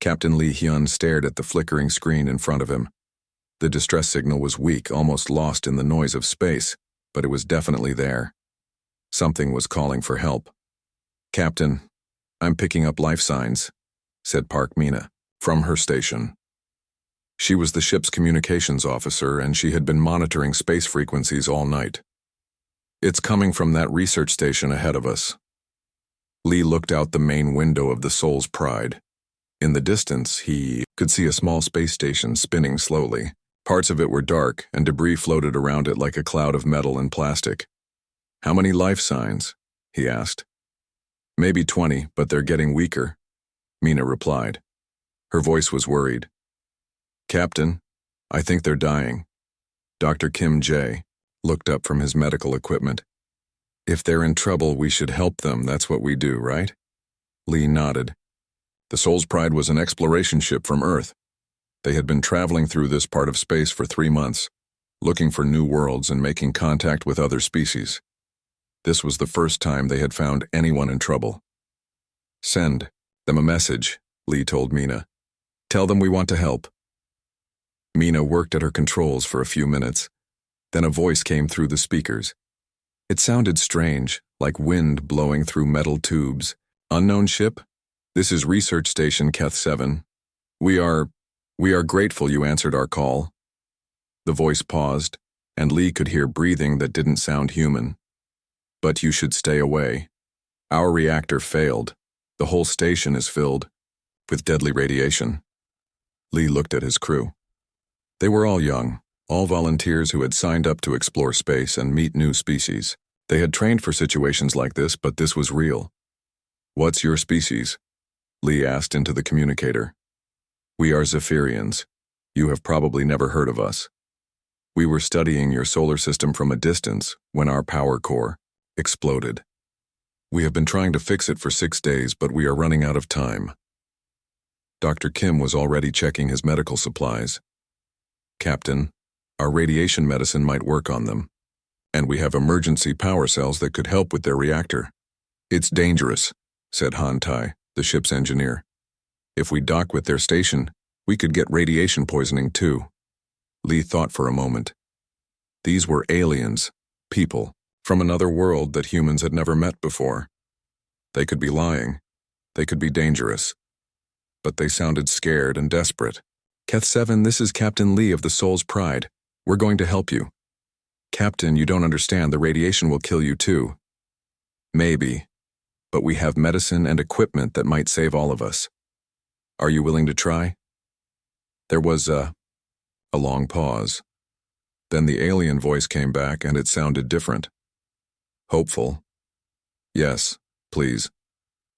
Captain Lee Hyun stared at the flickering screen in front of him. The distress signal was weak, almost lost in the noise of space, but it was definitely there. Something was calling for help. "Captain, I'm picking up life signs," said Park Mina, from her station. She was the ship's communications officer, and she had been monitoring space frequencies all night. "It's coming from that research station ahead of us." Lee looked out the main window of the Soul's Pride. In the distance, he could see a small space station spinning slowly. Parts of it were dark, and debris floated around it like a cloud of metal and plastic. "How many life signs?" he asked. "Maybe 20, but they're getting weaker," Mina replied. Her voice was worried. "Captain, I think they're dying." Dr. Kim Jae looked up from his medical equipment. "If they're in trouble, we should help them. That's what we do, right?" Lee nodded. The Soul's Pride was an exploration ship from Earth. They had been traveling through this part of space for 3 months, looking for new worlds and making contact with other species. This was the first time they had found anyone in trouble. "Send them a message," Lee told Mina. "Tell them we want to help." Mina worked at her controls for a few minutes. Then a voice came through the speakers. It sounded strange, like wind blowing through metal tubes. "Unknown ship? This is Research Station Keth 7. We are grateful you answered our call." The voice paused, and Lee could hear breathing that didn't sound human. "But you should stay away. Our reactor failed. The whole station is filled with deadly radiation." Lee looked at his crew. They were all young, all volunteers who had signed up to explore space and meet new species. They had trained for situations like this, but this was real. "What's your species?" Lee asked into the communicator. "We are Zephyrians. You have probably never heard of us. We were studying your solar system from a distance when our power core exploded. We have been trying to fix it for 6 days, but we are running out of time." Dr. Kim was already checking his medical supplies. "Captain, our radiation medicine might work on them, and we have emergency power cells that could help with their reactor." "It's dangerous," said Han Tai, the ship's engineer. "If we dock with their station, we could get radiation poisoning too." Lee thought for a moment. These were aliens, people, from another world that humans had never met before. They could be lying. They could be dangerous. But they sounded scared and desperate. "Keth 7, this is Captain Lee of the Soul's Pride. We're going to help you." "Captain, you don't understand. The radiation will kill you too." "Maybe, but we have medicine and equipment that might save all of us. Are you willing to try?" There was a long pause. Then the alien voice came back, and it sounded different. Hopeful. "Yes, please.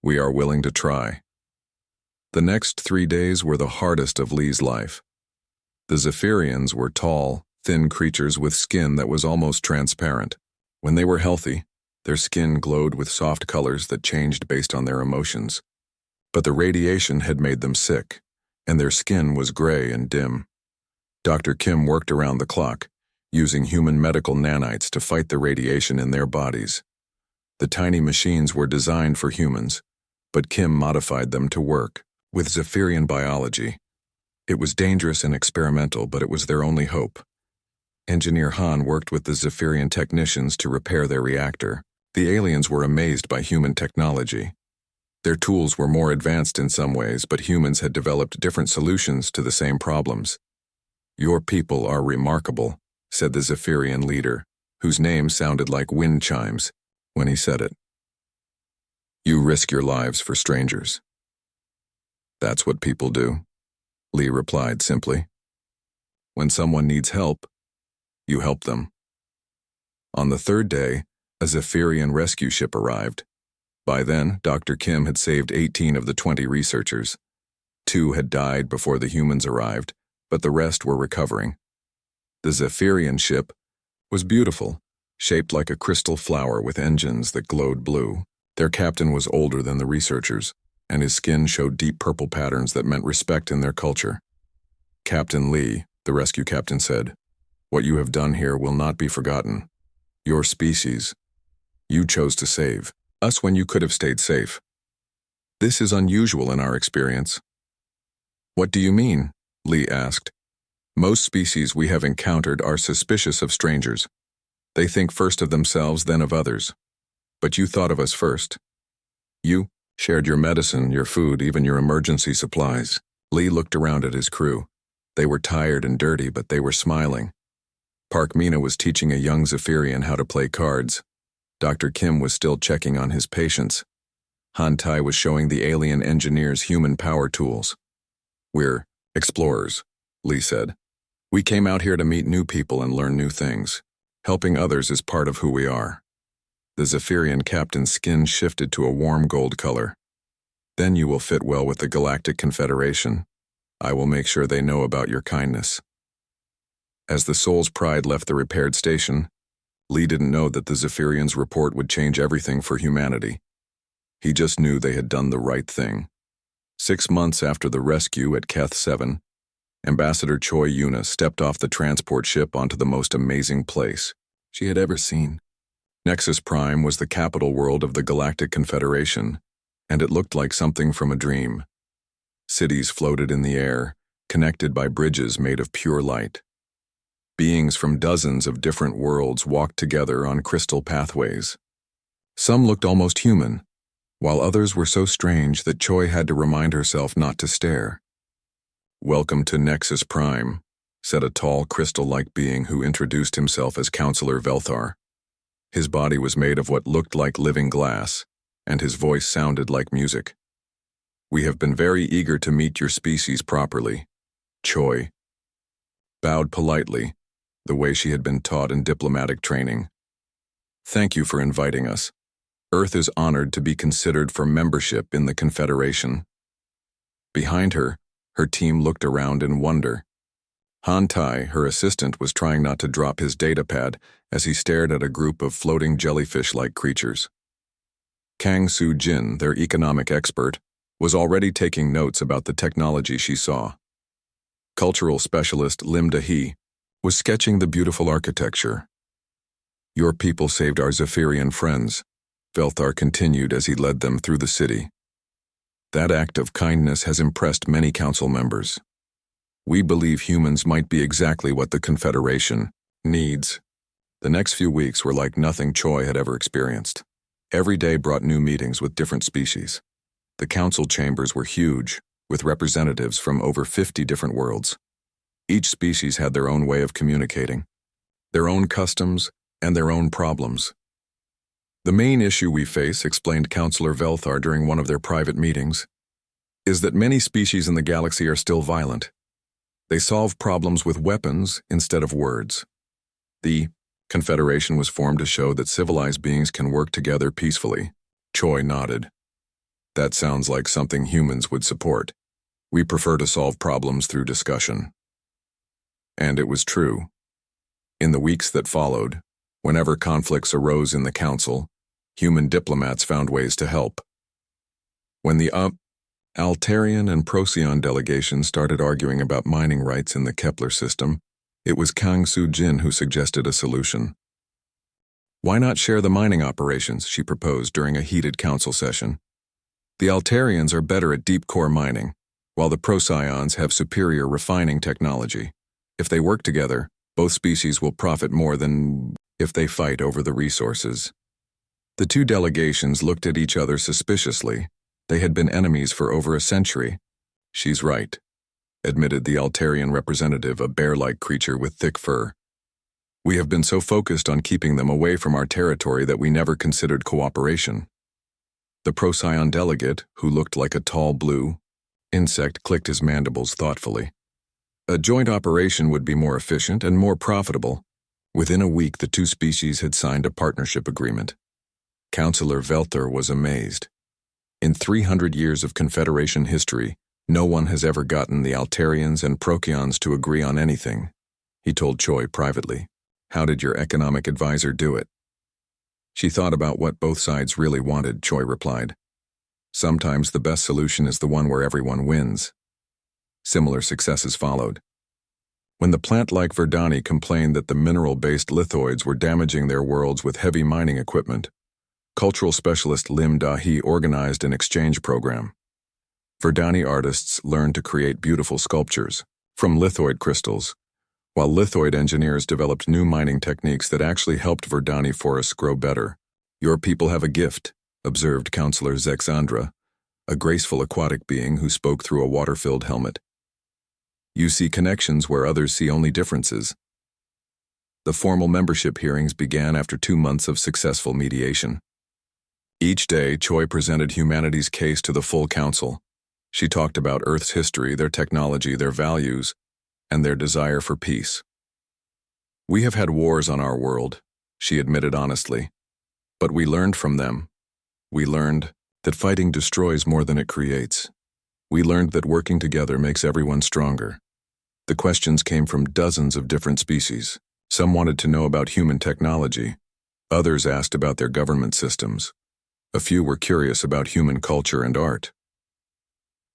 We are willing to try." The next 3 days were the hardest of Lee's life. The Zephyrians were tall, thin creatures with skin that was almost transparent. When they were healthy, their skin glowed with soft colors that changed based on their emotions. But the radiation had made them sick, and their skin was gray and dim. Dr. Kim worked around the clock, using human medical nanites to fight the radiation in their bodies. The tiny machines were designed for humans, but Kim modified them to work with Zephyrian biology. It was dangerous and experimental, but it was their only hope. Engineer Han worked with the Zephyrian technicians to repair their reactor. The aliens were amazed by human technology. Their tools were more advanced in some ways, but humans had developed different solutions to the same problems. "Your people are remarkable," said the Zephyrian leader, whose name sounded like wind chimes when he said it. "You risk your lives for strangers." "That's what people do," Lee replied simply. "When someone needs help, you help them." On the 3rd day, a Zephyrian rescue ship arrived. By then, Dr. Kim had saved 18 of the 20 researchers. 2 had died before the humans arrived, but the rest were recovering. The Zephyrian ship was beautiful, shaped like a crystal flower with engines that glowed blue. Their captain was older than the researchers, and his skin showed deep purple patterns that meant respect in their culture. "Captain Lee," the rescue captain said, "what you have done here will not be forgotten. Your species, you chose to save us when you could have stayed safe. This is unusual in our experience." What do you mean? Lee asked. Most species we have encountered are suspicious of strangers. They think first of themselves, then of others. But you thought of us first. You shared your medicine, your food, even your emergency supplies. Lee looked around at his crew. They were tired and dirty, but they were smiling. Park Mina was teaching a young Zephyrian how to play cards. Dr. Kim was still checking on his patients. Han Tai was showing the alien engineers human power tools. We're explorers, Lee said. We came out here to meet new people and learn new things. Helping others is part of who we are. The Zephyrian captain's skin shifted to a warm gold color. Then you will fit well with the Galactic Confederation. I will make sure they know about your kindness. As the Soul's Pride left the repaired station, Lee didn't know that the Zephyrians' report would change everything for humanity. He just knew they had done the right thing. 6 months after the rescue at Keth 7, Ambassador Choi Yuna stepped off the transport ship onto the most amazing place she had ever seen. Nexus Prime was the capital world of the Galactic Confederation, and it looked like something from a dream. Cities floated in the air, connected by bridges made of pure light. Beings from dozens of different worlds walked together on crystal pathways. Some looked almost human, while others were so strange that Choi had to remind herself not to stare. Welcome to Nexus Prime, said a tall, crystal-like being who introduced himself as Counselor Velthar. His body was made of what looked like living glass, and his voice sounded like music. We have been very eager to meet your species properly. Choi bowed politely, the way she had been taught in diplomatic training. Thank you for inviting us. Earth is honored to be considered for membership in the Confederation. Behind her, her team looked around in wonder. Han Tai, her assistant, was trying not to drop his datapad as he stared at a group of floating jellyfish-like creatures. Kang Soo Jin, their economic expert, was already taking notes about the technology she saw. Cultural specialist Lim Da-hee was sketching the beautiful architecture. Your people saved our Zephyrian friends, Velthar continued as he led them through the city. That act of kindness has impressed many council members. We believe humans might be exactly what the Confederation needs. The next few weeks were like nothing Choi had ever experienced. Every day brought new meetings with different species. The council chambers were huge, with representatives from over 50 different worlds. Each species had their own way of communicating, their own customs, and their own problems. The main issue we face, explained Counselor Velthar during one of their private meetings, is that many species in the galaxy are still violent. They solve problems with weapons instead of words. The Confederation was formed to show that civilized beings can work together peacefully. Choi nodded. That sounds like something humans would support. We prefer to solve problems through discussion. And it was true. In the weeks that followed, whenever conflicts arose in the council, human diplomats found ways to help. When the Altarian and Procyon delegations started arguing about mining rights in the Kepler system, it was Kang Soo Jin who suggested a solution. Why not share the mining operations, she proposed during a heated council session. The Altarians are better at deep core mining, while the Procyons have superior refining technology. If they work together, both species will profit more than if they fight over the resources. The two delegations looked at each other suspiciously. They had been enemies for over a century. She's right, admitted the Altarian representative, a bear-like creature with thick fur. We have been so focused on keeping them away from our territory that we never considered cooperation. The Procyon delegate, who looked like a tall blue insect, clicked his mandibles thoughtfully. A joint operation would be more efficient and more profitable. Within a week, the two species had signed a partnership agreement. Counselor Velthar was amazed. In 300 years of Confederation history, no one has ever gotten the Altarians and Procyons to agree on anything. He told Choi privately. How did your economic advisor do it? She thought about what both sides really wanted, Choi replied. Sometimes the best solution is the one where everyone wins. Similar successes followed. When the plant-like Verdani complained that the mineral-based lithoids were damaging their worlds with heavy mining equipment, cultural specialist Lim Da-hee organized an exchange program. Verdani artists learned to create beautiful sculptures from lithoid crystals, while lithoid engineers developed new mining techniques that actually helped Verdani forests grow better. Your people have a gift, observed Counselor Zexandra, a graceful aquatic being who spoke through a water-filled helmet. You see connections where others see only differences. The formal membership hearings began after 2 months of successful mediation. Each day, Choi presented humanity's case to the full council. She talked about Earth's history, their technology, their values, and their desire for peace. We have had wars on our world, she admitted honestly, but we learned from them. We learned that fighting destroys more than it creates. We learned that working together makes everyone stronger. The questions came from dozens of different species. Some wanted to know about human technology. Others asked about their government systems. A few were curious about human culture and art.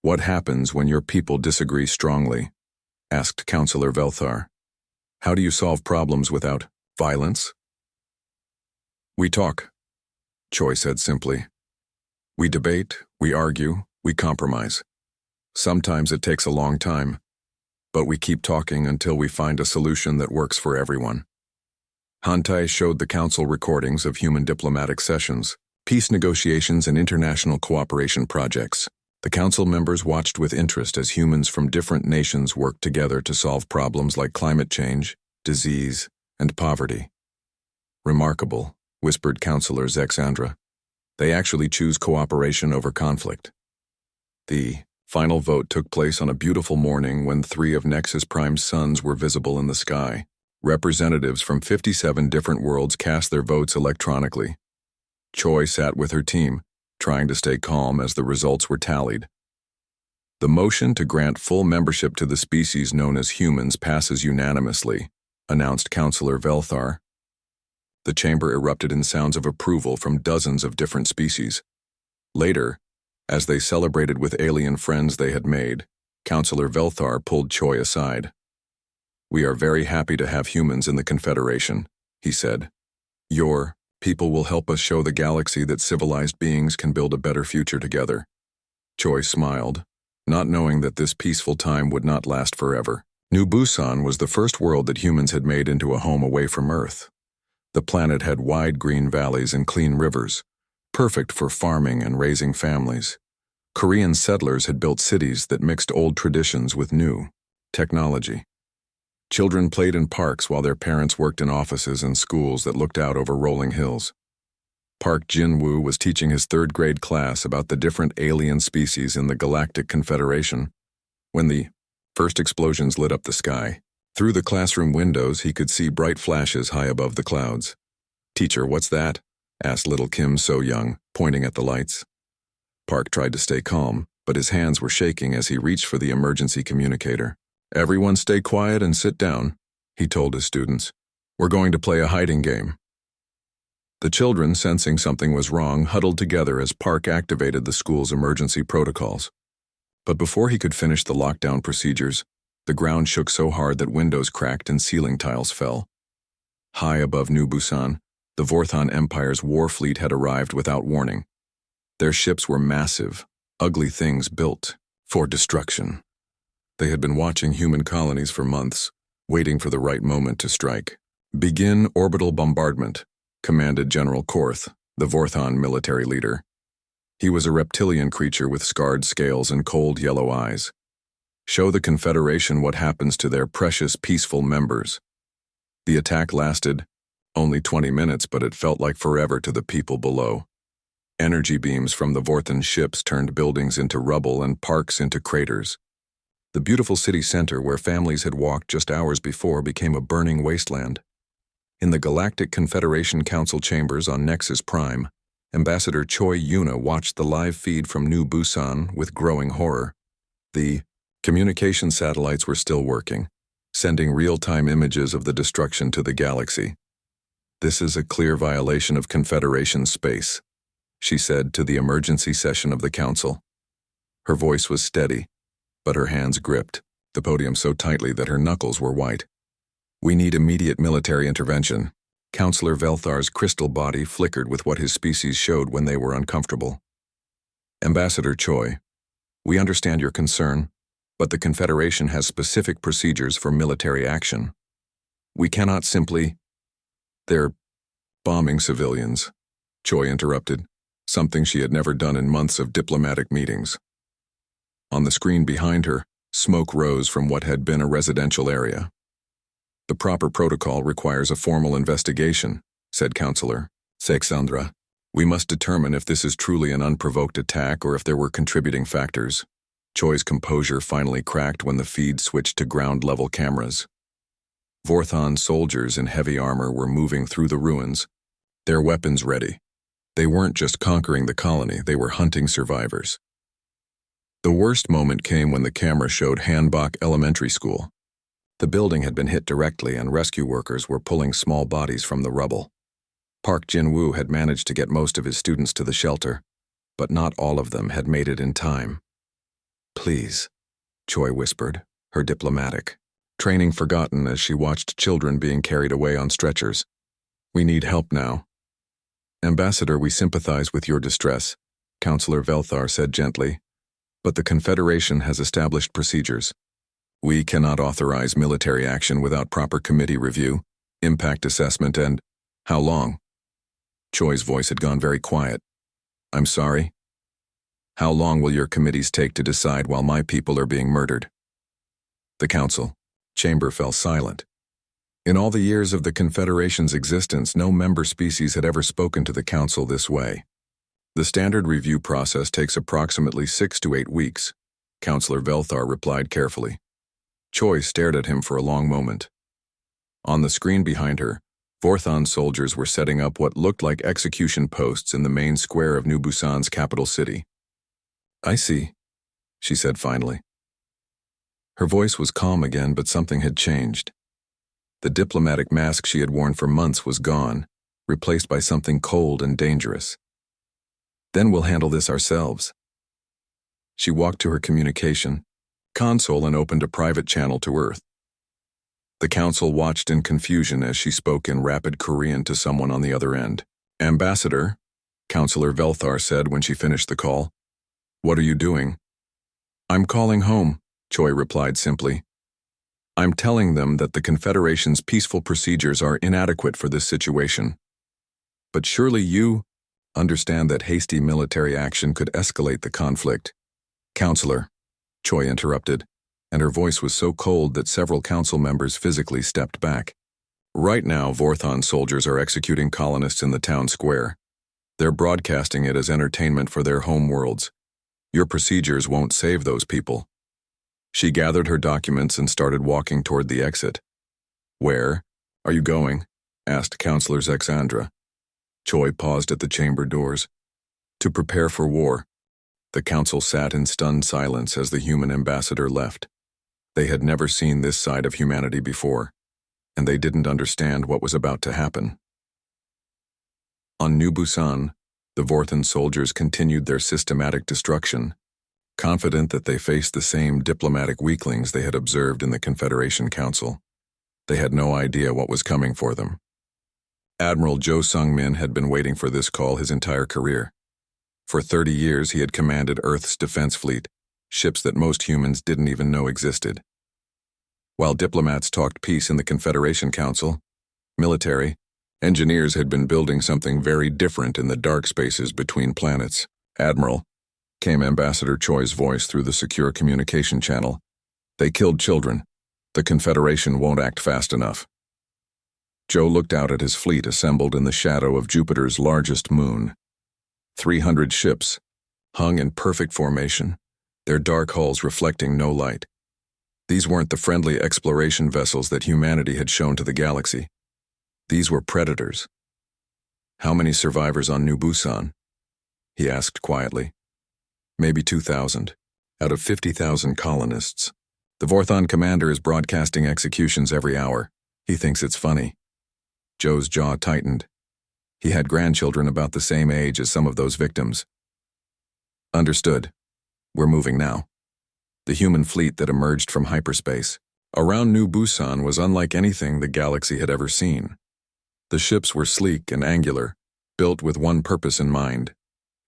What happens when your people disagree strongly? Asked Counselor Velthar. How do you solve problems without violence? We talk, Choi said simply. We debate, we argue, we compromise. Sometimes it takes a long time, but we keep talking until we find a solution that works for everyone. Hantai showed the council recordings of human diplomatic sessions, peace negotiations, and international cooperation projects. The council members watched with interest as humans from different nations worked together to solve problems like climate change, disease, and poverty. Remarkable, whispered Counselor Zexandra. They actually choose cooperation over conflict. The final vote took place on a beautiful morning when 3 of Nexus Prime's suns were visible in the sky. Representatives from 57 different worlds cast their votes electronically. Choi sat with her team, trying to stay calm as the results were tallied. The motion to grant full membership to the species known as humans passes unanimously, announced Counselor Velthar. The chamber erupted in sounds of approval from dozens of different species. Later, as they celebrated with alien friends they had made, Counselor Velthar pulled Choi aside. We are very happy to have humans in the Confederation, he said. Your people will help us show the galaxy that civilized beings can build a better future together. Choi smiled, not knowing that this peaceful time would not last forever. New Busan was the first world that humans had made into a home away from Earth. The planet had wide green valleys and clean rivers, perfect for farming and raising families. Korean settlers had built cities that mixed old traditions with new technology. Children played in parks while their parents worked in offices and schools that looked out over rolling hills. Park Jin-woo was teaching his 3rd grade class about the different alien species in the Galactic Confederation when the first explosions lit up the sky. Through the classroom windows, he could see bright flashes high above the clouds. Teacher, what's that? Asked little Kim So-young, pointing at the lights. Park tried to stay calm, but his hands were shaking as he reached for the emergency communicator. Everyone stay quiet and sit down, he told his students. We're going to play a hiding game. The children, sensing something was wrong, huddled together as Park activated the school's emergency protocols. But before he could finish the lockdown procedures, the ground shook so hard that windows cracked and ceiling tiles fell. High above New Busan, the Vorthon Empire's war fleet had arrived without warning. Their ships were massive, ugly things built for destruction. They had been watching human colonies for months, waiting for the right moment to strike. Begin orbital bombardment, commanded General Korth, the Vorthon military leader. He was a reptilian creature with scarred scales and cold yellow eyes. Show the Confederation what happens to their precious peaceful members. The attack lasted only 20 minutes, but it felt like forever to the people below. Energy beams from the Vorthon ships turned buildings into rubble and parks into craters. The beautiful city center where families had walked just hours before became a burning wasteland. In the Galactic Confederation Council chambers on Nexus Prime, Ambassador Choi Yuna watched the live feed from New Busan with growing horror. The communication satellites were still working, sending real-time images of the destruction to the galaxy. This is a clear violation of Confederation space, she said to the emergency session of the council. Her voice was steady, but her hands gripped the podium so tightly that her knuckles were white. We need immediate military intervention. Counselor Velthar's crystal body flickered with what his species showed when they were uncomfortable. Ambassador Choi, We understand your concern, but the Confederation has specific procedures for military action. We cannot simply... They're bombing civilians, Choi interrupted, something she had never done in months of diplomatic meetings. On the screen behind her, smoke rose from what had been a residential area. The proper protocol requires a formal investigation, said Counselor Sexandra. We must determine if this is truly an unprovoked attack or if there were contributing factors. Choi's composure finally cracked when the feed switched to ground-level cameras. Vorthon soldiers in heavy armor were moving through the ruins, their weapons ready. They weren't just conquering the colony, they were hunting survivors. The worst moment came when the camera showed Hanbok Elementary School. The building had been hit directly and rescue workers were pulling small bodies from the rubble. Park Jin-woo had managed to get most of his students to the shelter, but not all of them had made it in time. Please, Choi whispered, her diplomatic training forgotten as she watched children being carried away on stretchers. We need help now. Ambassador, we sympathize with your distress, Counselor Velthar said gently, but the Confederation has established procedures. We cannot authorize military action without proper committee review, impact assessment, and... How long? Choi's voice had gone very quiet. I'm sorry? How long will your committees take to decide while my people are being murdered? The council chamber fell silent. In all the years of the Confederation's existence, no member species had ever spoken to the council this way. The standard review process takes approximately 6 to 8 weeks, Counselor Velthar replied carefully. Choi stared at him for a long moment. On the screen behind her, Vorthon soldiers were setting up what looked like execution posts in the main square of New Busan's capital city. I see, she said finally. Her voice was calm again, but something had changed. The diplomatic mask she had worn for months was gone, replaced by something cold and dangerous. Then we'll handle this ourselves. She walked to her communication console and opened a private channel to Earth. The council watched in confusion as she spoke in rapid Korean to someone on the other end. Ambassador, Counselor Velthar said when she finished the call. What are you doing? I'm calling home, Choi replied simply. I'm telling them that the Confederation's peaceful procedures are inadequate for this situation. But surely you understand that hasty military action could escalate the conflict. Counselor, Choi interrupted, and her voice was so cold that several council members physically stepped back. Right now, Vorthon soldiers are executing colonists in the town square. They're broadcasting it as entertainment for their home worlds. Your procedures won't save those people. She gathered her documents and started walking toward the exit. Where are you going? Asked Counselor Zexandra. Choi paused at the chamber doors. To prepare for war. The council sat in stunned silence as the human ambassador left. They had never seen this side of humanity before, and they didn't understand what was about to happen. On New Busan, the Vorthon soldiers continued their systematic destruction, confident that they faced the same diplomatic weaklings they had observed in the Confederation Council. They had no idea what was coming for them. Admiral Jo Sung-min had been waiting for this call his entire career. For 30 years, he had commanded Earth's defense fleet, ships that most humans didn't even know existed. While diplomats talked peace in the Confederation Council, military, engineers had been building something very different in the dark spaces between planets. Admiral, came Ambassador Choi's voice through the secure communication channel. They killed children. The Confederation won't act fast enough. Joe looked out at his fleet assembled in the shadow of Jupiter's largest moon. 300 ships, hung in perfect formation, their dark hulls reflecting no light. These weren't the friendly exploration vessels that humanity had shown to the galaxy. These were predators. How many survivors on New Busan? He asked quietly. Maybe 2,000, out of 50,000 colonists. The Vorthon commander is broadcasting executions every hour. He thinks it's funny. Joe's jaw tightened. He had grandchildren about the same age as some of those victims. Understood. We're moving now. The human fleet that emerged from hyperspace around New Busan was unlike anything the galaxy had ever seen. The ships were sleek and angular, built with one purpose in mind: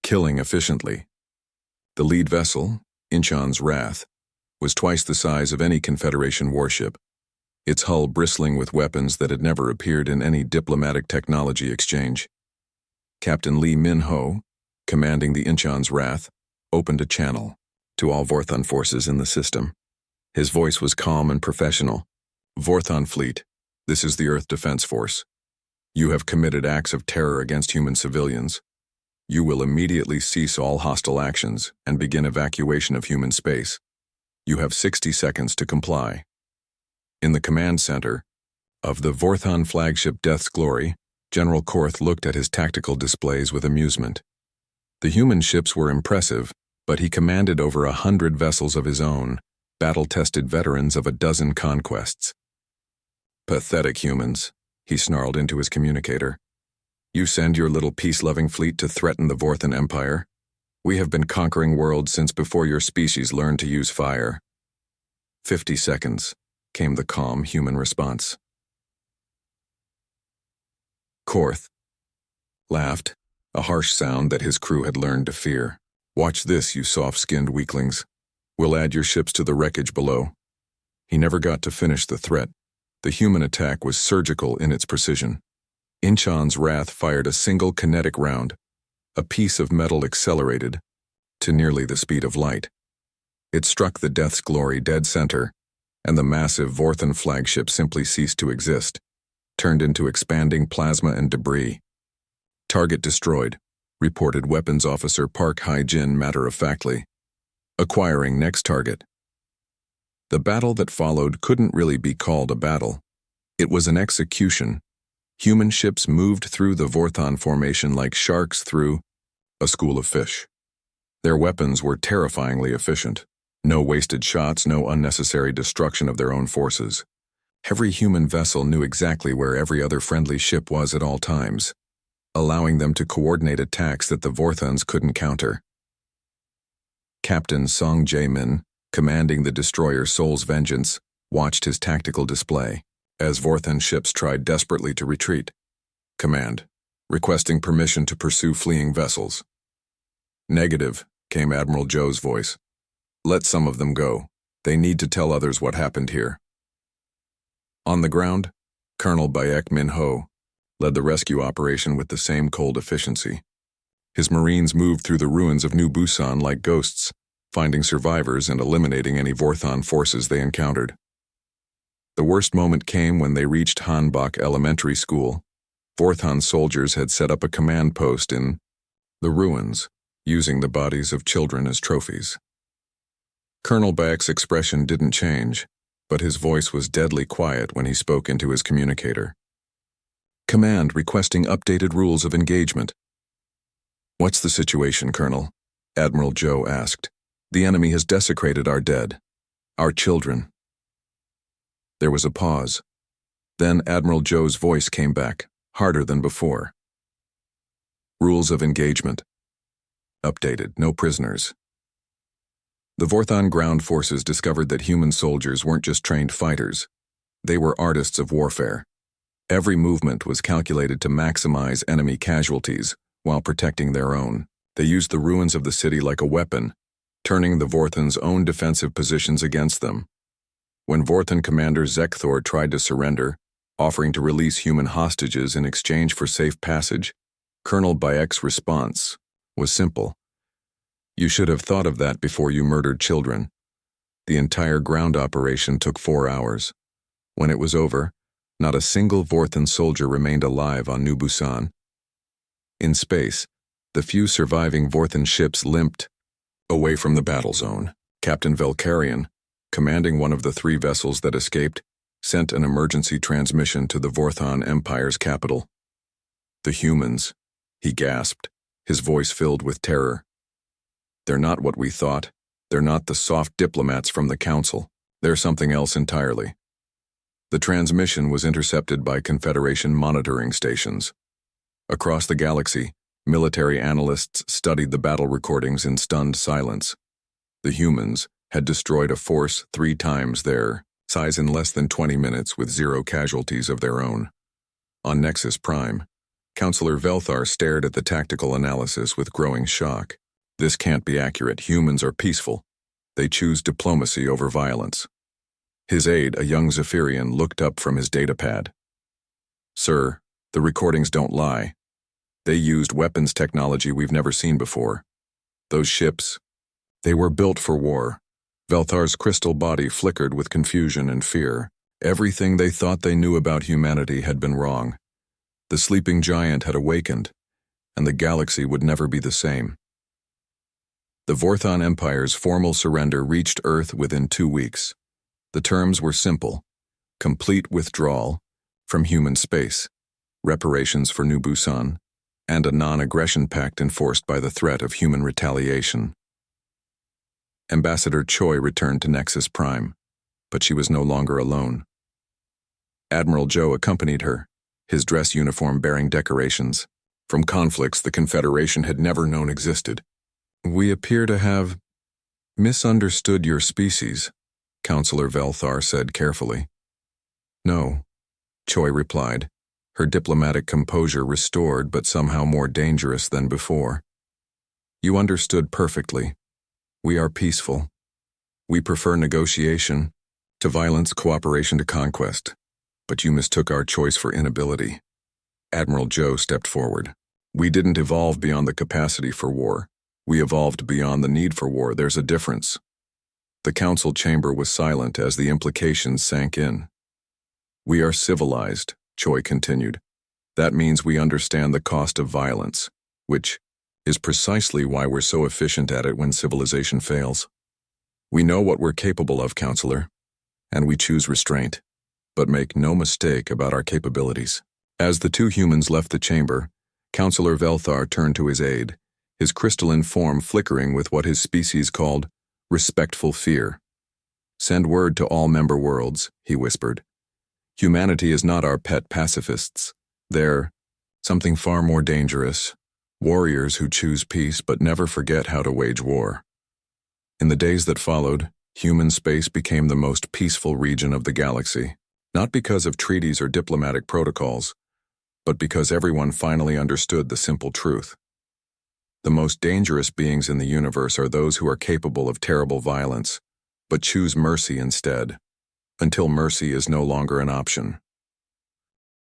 killing efficiently. The lead vessel, Incheon's Wrath, was twice the size of any Confederation warship, its hull bristling with weapons that had never appeared in any diplomatic technology exchange. Captain Lee Min-ho, commanding the Incheon's Wrath, opened a channel to all Vorthon forces in the system. His voice was calm and professional. Vorthon Fleet, this is the Earth Defense Force. You have committed acts of terror against human civilians. You will immediately cease all hostile actions and begin evacuation of human space. You have 60 seconds to comply. In the command center of the Vorthon flagship Death's Glory, General Korth looked at his tactical displays with amusement. The human ships were impressive, but he commanded over 100 vessels of his own, battle-tested veterans of a dozen conquests. Pathetic humans, he snarled into his communicator. You send your little peace-loving fleet to threaten the Vorthon Empire? We have been conquering worlds since before your species learned to use fire. 50 seconds, came the calm human response. Korth laughed, a harsh sound that his crew had learned to fear. Watch this, you soft-skinned weaklings. We'll add your ships to the wreckage below. He never got to finish the threat. The human attack was surgical in its precision. Incheon's Wrath fired a single kinetic round. A piece of metal accelerated to nearly the speed of light. It struck the Death's Glory dead center, and the massive Vorthon flagship simply ceased to exist, turned into expanding plasma and debris. Target destroyed, reported Weapons Officer Park Hae-jin matter-of-factly. Acquiring next target. The battle that followed couldn't really be called a battle. It was an execution. Human ships moved through the Vorthon formation like sharks through a school of fish. Their weapons were terrifyingly efficient. No wasted shots, no unnecessary destruction of their own forces. Every human vessel knew exactly where every other friendly ship was at all times, allowing them to coordinate attacks that the Vorthons couldn't counter. Captain Song Jae-min, commanding the destroyer Soul's Vengeance, watched his tactical display as Vorthon ships tried desperately to retreat. Command, requesting permission to pursue fleeing vessels. Negative, came Admiral Joe's voice. Let some of them go. They need to tell others what happened here. On the ground, Colonel Baek Min-ho led the rescue operation with the same cold efficiency. His Marines moved through the ruins of New Busan like ghosts, finding survivors and eliminating any Vorthon forces they encountered. The worst moment came when they reached Hanbok Elementary School. Vorthon soldiers had set up a command post in the ruins, using the bodies of children as trophies. Colonel Baek's expression didn't change, but his voice was deadly quiet when he spoke into his communicator. Command requesting updated rules of engagement. What's the situation, Colonel? Admiral Joe asked. The enemy has desecrated our dead, our children. There was a pause. Then Admiral Joe's voice came back, harder than before. Rules of engagement. Updated, no prisoners. The Vorthon ground forces discovered that human soldiers weren't just trained fighters. They were artists of warfare. Every movement was calculated to maximize enemy casualties while protecting their own. They used the ruins of the city like a weapon, turning the Vorthon's own defensive positions against them. When Vorthon commander Zekthor tried to surrender, offering to release human hostages in exchange for safe passage, Colonel Baek's response was simple. You should have thought of that before you murdered children. The entire ground operation took 4 hours. When it was over, not a single Vorthon soldier remained alive on New Busan. In space, the few surviving Vorthon ships limped away from the battle zone. Captain Velkarian, commanding one of the 3 vessels that escaped, sent an emergency transmission to the Vorthon Empire's capital. The humans, he gasped, his voice filled with terror. They're not what we thought. They're not the soft diplomats from the Council. They're something else entirely. The transmission was intercepted by Confederation monitoring stations. Across the galaxy, military analysts studied the battle recordings in stunned silence. The humans had destroyed a force 3 times their size in less than 20 minutes with 0 casualties of their own. On Nexus Prime, Counselor Velthar stared at the tactical analysis with growing shock. This can't be accurate. Humans are peaceful. They choose diplomacy over violence. His aide, a young Zephyrian, looked up from his datapad. Sir, the recordings don't lie. They used weapons technology we've never seen before. Those ships, they were built for war. Velthar's crystal body flickered with confusion and fear. Everything they thought they knew about humanity had been wrong. The sleeping giant had awakened, and the galaxy would never be the same. The Vorthon Empire's formal surrender reached Earth within 2 weeks. The terms were simple: complete withdrawal from human space, reparations for New Busan, and a non-aggression pact enforced by the threat of human retaliation. Ambassador Choi returned to Nexus Prime, but she was no longer alone. Admiral Joe accompanied her, his dress uniform bearing decorations from conflicts the Confederation had never known existed. We appear to have misunderstood your species, Counselor Velthar said carefully. No, Choi replied, her diplomatic composure restored but somehow more dangerous than before. You understood perfectly. We are peaceful. We prefer negotiation to violence, cooperation to conquest. But you mistook our choice for inability. Admiral Joe stepped forward. We didn't evolve beyond the capacity for war. We evolved beyond the need for war. There's a difference. The council chamber was silent as the implications sank in. We are civilized, Choi continued. That means we understand the cost of violence, which is precisely why we're so efficient at it when civilization fails. We know what we're capable of, Counselor, and we choose restraint. But make no mistake about our capabilities. As the two humans left the chamber, Counselor Velthar turned to his aide, his crystalline form flickering with what his species called respectful fear. Send word to all member worlds, he whispered. Humanity is not our pet pacifists. They're something far more dangerous, warriors who choose peace but never forget how to wage war. In the days that followed, human space became the most peaceful region of the galaxy. Not because of treaties or diplomatic protocols, but because everyone finally understood the simple truth. The most dangerous beings in the universe are those who are capable of terrible violence, but choose mercy instead, until mercy is no longer an option.